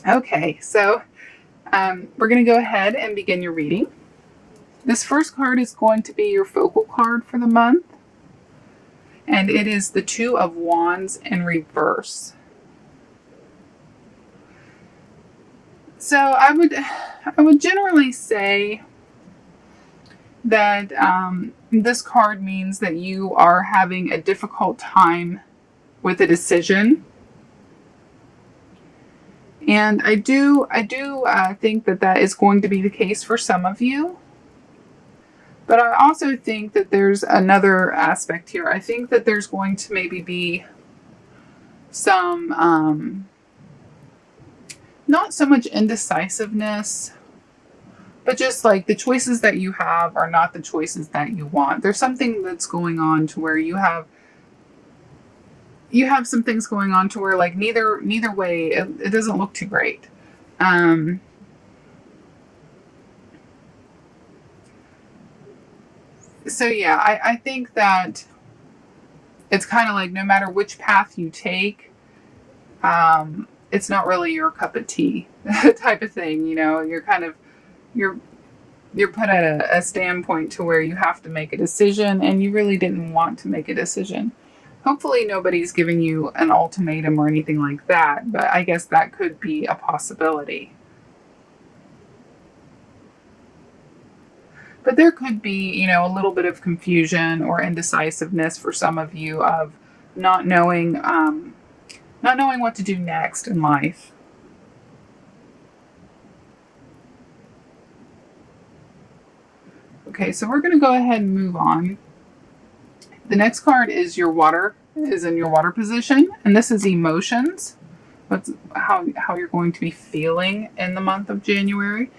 Okay, so we're going to go ahead and begin your reading. This first card is going to be your focal card for the month, and it is the Two of Wands in reverse. So I would generally say that this card means that you are having a difficult time with a decision. And I do think that is going to be the case for some of you. But I also think that there's another aspect here. I think that there's going to maybe be some, not so much indecisiveness, but just like the choices that you have are not the choices that you want. There's something that's going on to where you have some things going on to where like neither way it doesn't look too great. So yeah, I think that it's kind of like no matter which path you take, it's not really your cup of tea type of thing. You know, you're put at a standpoint to where you have to make a decision, and you really didn't want to make a decision. Hopefully nobody's giving you an ultimatum or anything like that, but I guess that could be a possibility. But there could be, a little bit of confusion or indecisiveness for some of you of not knowing what to do next in life. Okay, so we're going to go ahead and move on. The next card is in your water position, and this is emotions. How you're going to be feeling in the month of January.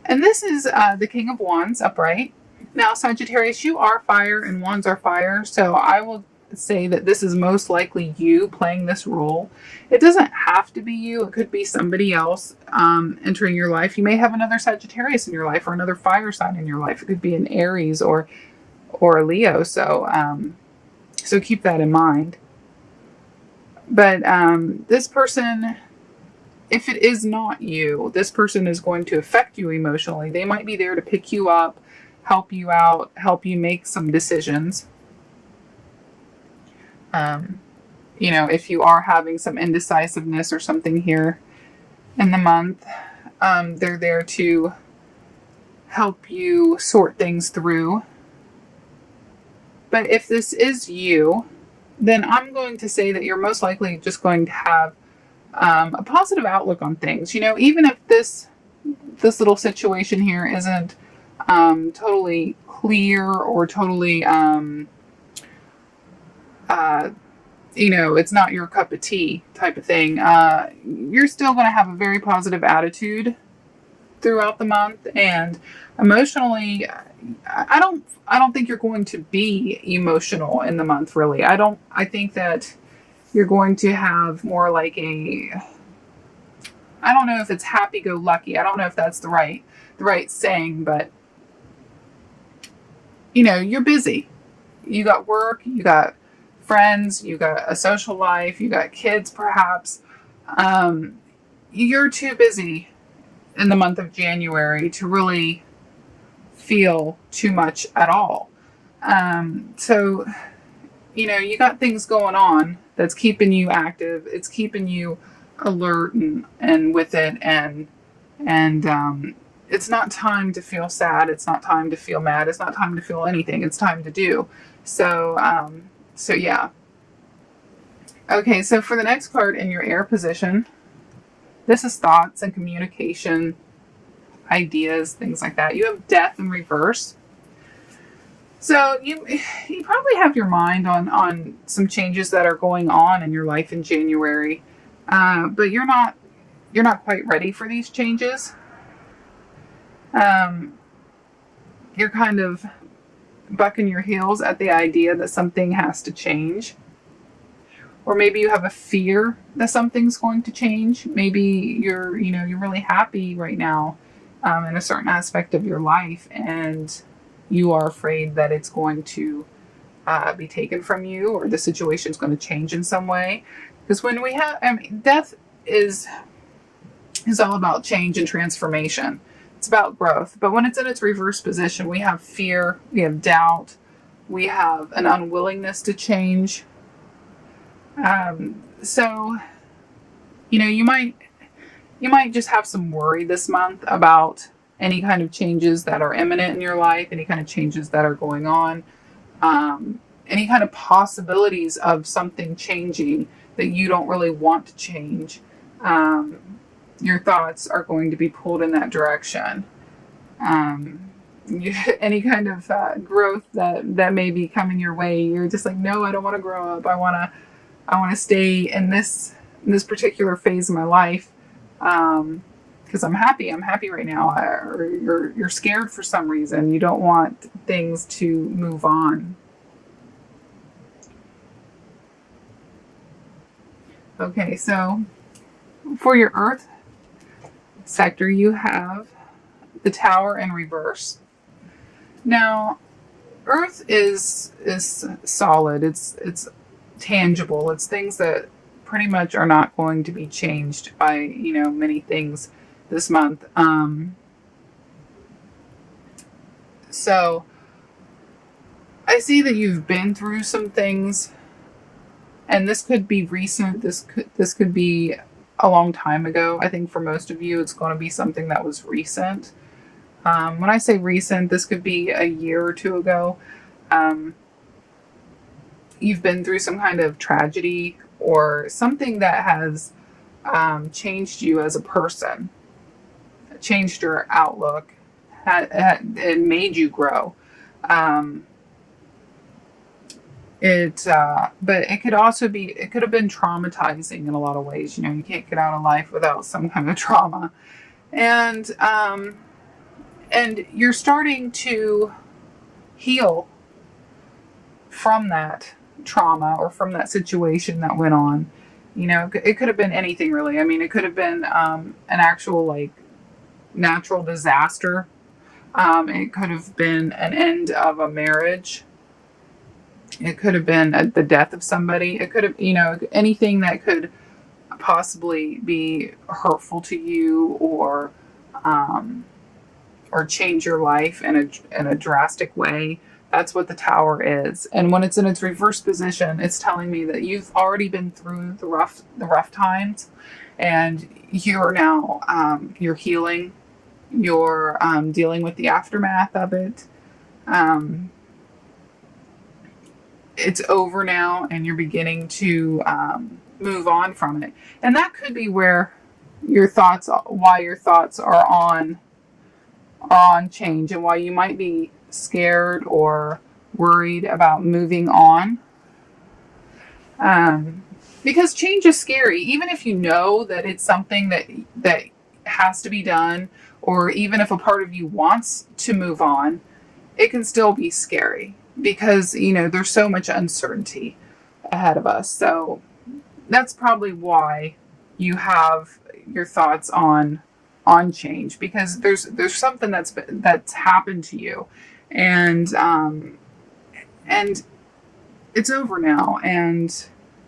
And this is the King of Wands upright. Now, Sagittarius, you are fire and Wands are fire, so I will say that this is most likely you playing this role. It doesn't have to be you. It could be somebody else entering your life. You may have another Sagittarius in your life or another fire sign in your life. It could be an Aries or a Leo. So keep that in mind. But this person, if it is not you, this person is going to affect you emotionally. They might be there to pick you up, help you out, help you make some decisions. If you are having some indecisiveness or something here in the month, they're there to help you sort things through. But if this is you, then I'm going to say that you're most likely just going to have a positive outlook on things. Even if this little situation here isn't totally clear or totally, it's not your cup of tea type of thing, you're still going to have a very positive attitude throughout the month. And emotionally, I don't think you're going to be emotional in the month, really. I think that you're going to have more like I don't know if it's happy-go-lucky. I don't know if that's the right saying, but you're busy. You got work, you got friends, you got a social life, you got kids perhaps. You're too busy in the month of January to really feel too much at all. So you got things going on that's keeping you active. It's keeping you alert and with it. And it's not time to feel sad. It's not time to feel mad. It's not time to feel anything. It's time to do. So yeah. Okay. So for the next card in your air position, this is thoughts and communication, ideas, things like that. You have death in reverse. So you probably have your mind on some changes that are going on in your life in January, but you're not quite ready for these changes. You're kind of bucking your heels at the idea that something has to change. Or maybe you have a fear that something's going to change. Maybe you're really happy right now in a certain aspect of your life, and you are afraid that it's going to be taken from you, or the situation is going to change in some way. Because when we have, death is is all about change and transformation. It's about growth. But when it's in its reverse position, we have fear, we have doubt, we have an unwillingness to change. So, you might just have some worry this month about any kind of changes that are imminent in your life, any kind of changes that are going on, any kind of possibilities of something changing that you don't really want to change. Your thoughts are going to be pulled in that direction. Any kind of growth that may be coming your way, you're just like, no, I don't want to grow up. I want to stay in this particular phase of my life because I'm happy. I'm happy right now. Or you're scared for some reason. You don't want things to move on. Okay, so for your Earth sector, you have the Tower in reverse. Now, Earth is solid. It's tangible. It's things that pretty much are not going to be changed by many things this month. So I see that you've been through some things, and this could be recent. This could be a long time ago. I think for most of you, it's going to be something that was recent. When I say recent, this could be a year or two ago. You've been through some kind of tragedy or something that has changed you as a person, changed your outlook, and made you grow. But it could also be, it could have been traumatizing in a lot of ways. You can't get out of life without some kind of trauma. And you're starting to heal from that trauma or from that situation that went on. It could have been anything really. I mean, it could have been an actual natural disaster. It could have been an end of a marriage. It could have been the death of somebody. It could have, anything that could possibly be hurtful to you or change your life in a drastic way. That's what the Tower is. And when it's in its reverse position, it's telling me that you've already been through the rough times, and you're now you're healing. You're dealing with the aftermath of it. It's over now, and you're beginning to move on from it. And that could be why your thoughts are on change, and why you might be scared or worried about moving on. Because change is scary, even if you know that it's something that has to be done, or even if a part of you wants to move on, it can still be scary because, there's so much uncertainty ahead of us. So that's probably why you have your thoughts on change, because there's something that's happened to you, and it's over now, and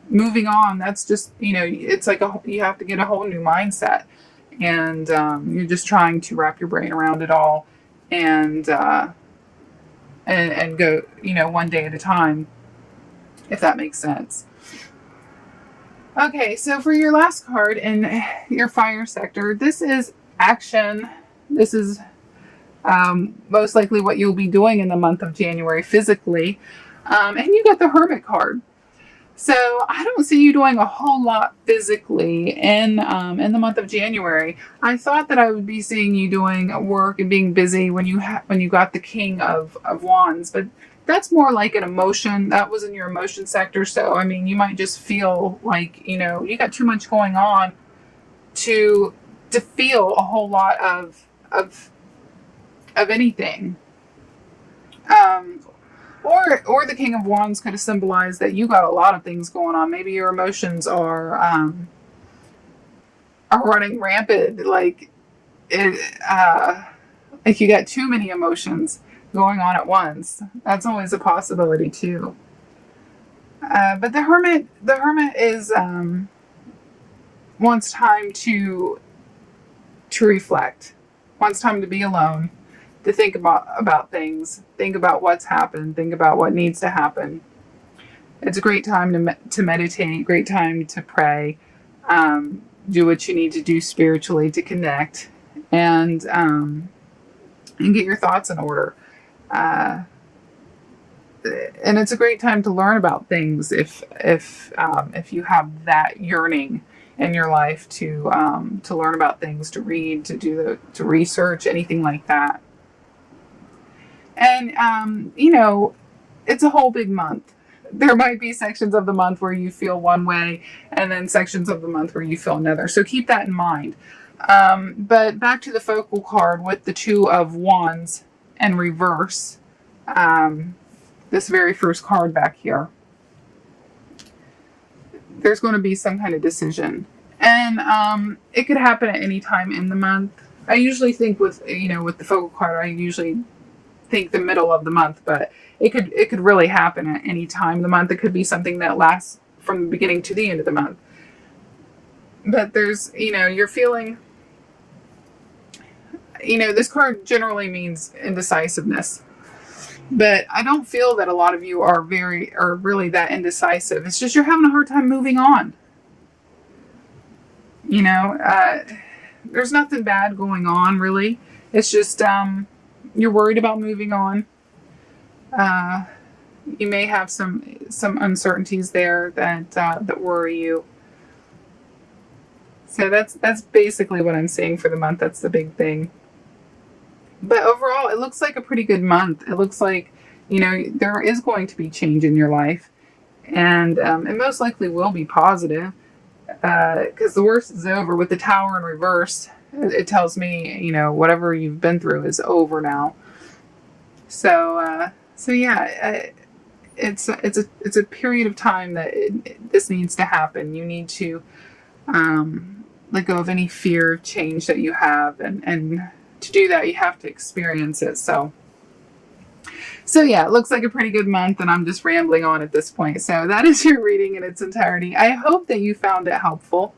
moving on, that's just, it's like you have to get a whole new mindset, and you're just trying to wrap your brain around it all, and go, one day at a time, if that makes sense. Okay, so for your last card in your fire sector, this is action. This is most likely what you'll be doing in the month of January physically. And you got the Hermit card. So I don't see you doing a whole lot physically in the month of January. I thought that I would be seeing you doing work and being busy when you got the King of Wands, but that's more like an emotion. That was in your emotion sector. So, I mean, you might just feel like, you got too much going on to feel a whole lot of anything. Or the King of Wands could have symbolized that you got a lot of things going on. Maybe your emotions are running rampant, like you got too many emotions going on at once. That's always a possibility too. But the Hermit is wants time to to reflect, wants time to be alone, to think about things, think about what's happened, think about what needs to happen. It's a great time to meditate, great time to pray, do what you need to do spiritually to connect, and get your thoughts in order. And it's a great time to learn about things if you have that yearning in your life to learn about things, to read, to research, anything like that. And it's a whole big month. There might be sections of the month where you feel one way, and then sections of the month where you feel another. So keep that in mind. But back to the focal card with the Two of Wands in reverse. This very first card back here. There's going to be some kind of decision. And it could happen at any time in the month. I usually think with the focal card, I usually think the middle of the month, but it could really happen at any time of the month. It could be something that lasts from the beginning to the end of the month. But there's, you're feeling, this card generally means indecisiveness. But I don't feel that a lot of you are really that indecisive. It's just you're having a hard time moving on. There's nothing bad going on, really. It's just you're worried about moving on. You may have some uncertainties there that worry you. So that's basically what I'm seeing for the month. That's the big thing. But overall, it looks like a pretty good month. It looks like, there is going to be change in your life. And it most likely will be positive. Because the worst is over. With the Tower in reverse, it tells me, whatever you've been through is over now. So yeah, it's a period of time that this needs to happen. You need to let go of any fear of change that you have, and to do that, you have to experience it. So yeah, it looks like a pretty good month, and I'm just rambling on at this point. So that is your reading in its entirety. I hope that you found it helpful.